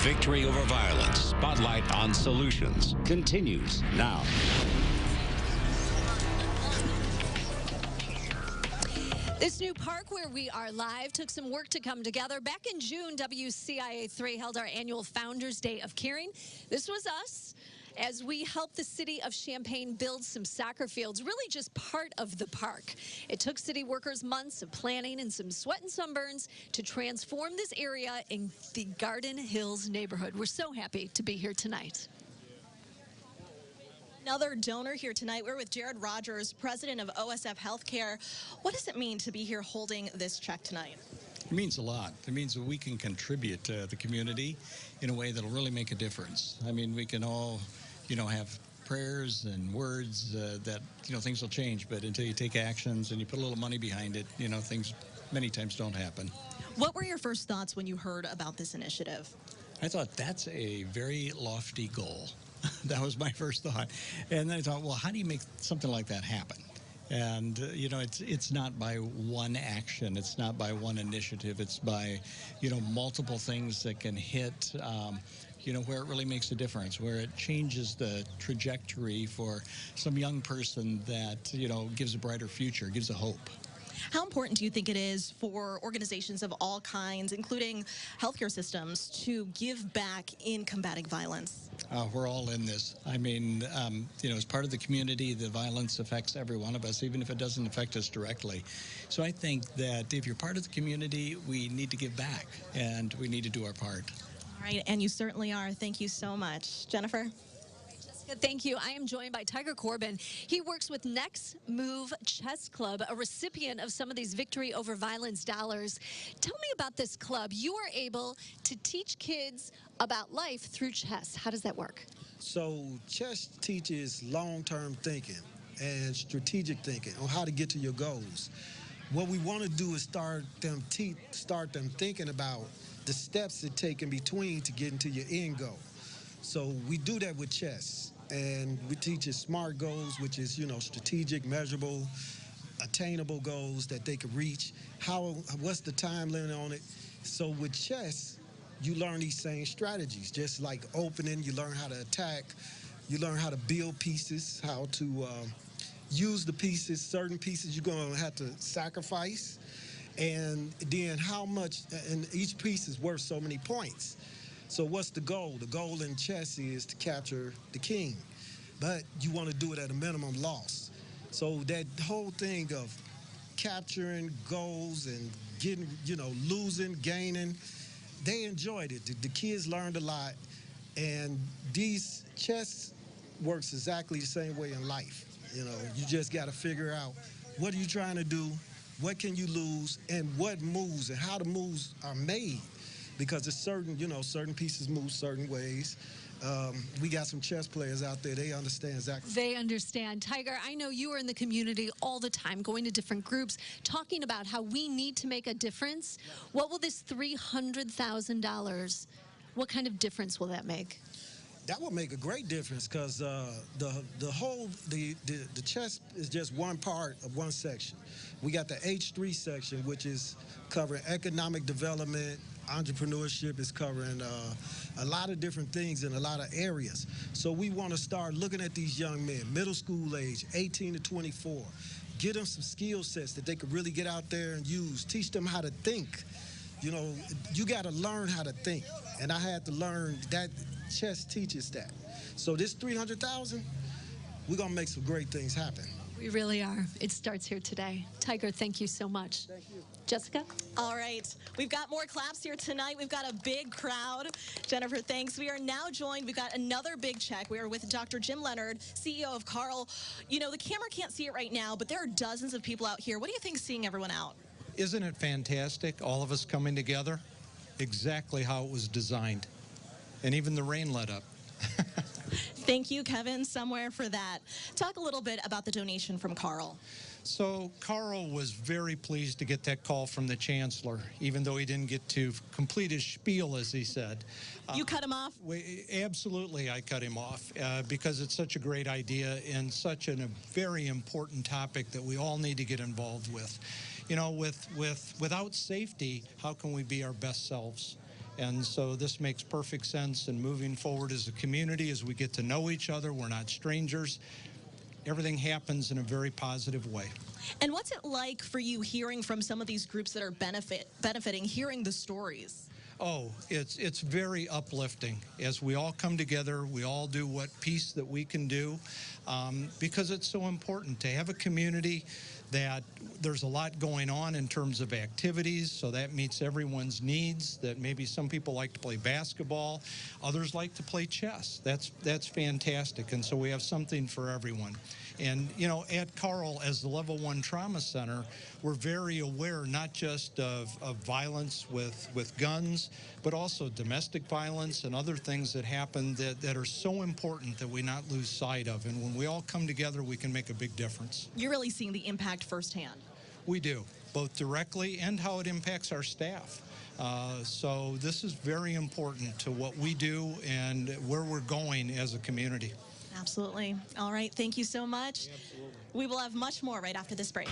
Victory over Violence Spotlight on Solutions continues now. This new park where we are live took some work to come together. Back in June, WCIA3 held our annual Founders Day of Caring. This was us as we helped the city of Champaign build some soccer fields, really just part of the park. It took city workers months of planning and some sweat and sunburns to transform this area in the Garden Hills neighborhood. We're so happy to be here tonight. Another donor here tonight. We're with Jared Rogers, president of OSF Healthcare. What does it mean to be here holding this check tonight? It means a lot. It means that we can contribute to the community in a way that'll really make a difference. I mean, we can all, have prayers and words that, things will change. But until you take actions and you put a little money behind it, things many times don't happen. What were your first thoughts when you heard about this initiative? I thought that's a very lofty goal. That was my first thought. And then I thought, well, how do you make something like that happen? And, it's not by one action. It's not by one initiative. It's by, multiple things that can hit, where it really makes a difference, where it changes the trajectory for some young person that, gives a brighter future, gives a hope. How important do you think it is for organizations of all kinds, including healthcare systems, to give back in combating violence? We're all in this. I mean, as part of the community, the violence affects every one of us, even if it doesn't affect us directly. So I think that if you're part of the community, we need to give back, and we need to do our part. All right, and you certainly are. Thank you so much. Jennifer? Thank you. I am joined by Tiger Corbin. He works with Next Move Chess Club, a recipient of some of these Victory Over Violence dollars. Tell me about this club. You are able to teach kids about life through chess. How does that work? So chess teaches long-term thinking and strategic thinking on how to get to your goals. What we want to do is start them thinking about the steps it takes in between to get into your end goal. So we do that with chess. And we teach SMART goals, which is, strategic, measurable, attainable goals that they can reach. What's the time limit on it? So with chess, you learn these same strategies. Just like opening, you learn how to attack. You learn how to build pieces, how to use the pieces. Certain pieces you're going to have to sacrifice. And then how much, and each piece is worth so many points. So what's the goal? The goal in chess is to capture the king, but you want to do it at a minimum loss. So that whole thing of capturing goals and getting, losing, gaining, they enjoyed it. The kids learned a lot, and these chess works exactly the same way in life. You just got to figure out what are you trying to do, what can you lose, and what moves and how the moves are made. Because it's certain pieces move certain ways. We got some chess players out there. They understand exactly. They understand. Tiger, I know you are in the community all the time, going to different groups, talking about how we need to make a difference. What will this $300,000, what kind of difference will that make? That will make a great difference because the chess is just one part of one section. We got the H3 section, which is covering economic development, entrepreneurship, is covering a lot of different things in a lot of areas. So we want to start looking at these young men, middle school age, 18 to 24, get them some skill sets that they could really get out there and use, teach them how to think. You got to learn how to think. And I had to learn that chess teaches that. So this $300,000, we're going to make some great things happen. We really are. It starts here today. Tiger, thank you so much. Thank you. Jessica? All right. We've got more claps here tonight. We've got a big crowd. Jennifer, thanks. We are now joined. We've got another big check. We are with Dr. Jim Leonard, CEO of Carle. The camera can't see it right now, but there are dozens of people out here. What do you think seeing everyone out? Isn't it fantastic, all of us coming together? Exactly how it was designed. And even the rain let up. Thank you, Kevin, somewhere for that. Talk a little bit about the donation from Carle. So Carle was very pleased to get that call from the chancellor, even though he didn't get to complete his spiel, as he said. You cut him off? Absolutely, I cut him off because it's such a great idea and such a very important topic that we all need to get involved with. Without safety, how can we be our best selves? And so this makes perfect sense. And moving forward as a community, as we get to know each other, we're not strangers. Everything happens in a very positive way. And what's it like for you hearing from some of these groups that are benefiting, hearing the stories? Oh, it's very uplifting. As we all come together, we all do what piece that we can do, because it's so important to have a community that there's a lot going on in terms of activities, so that meets everyone's needs. That maybe some people like to play basketball, others like to play chess. That's fantastic, and so we have something for everyone. And, you know, at Carle, as the Level 1 Trauma Center, we're very aware not just of violence with guns, but also domestic violence and other things that happen that are so important that we not lose sight of. And when we all come together, we can make a big difference. You're really seeing the impact firsthand. We do, both directly and how it impacts our staff. So this is very important to what we do and where we're going as a community. Absolutely. All right. Thank you so much. Absolutely. We will have much more right after this break.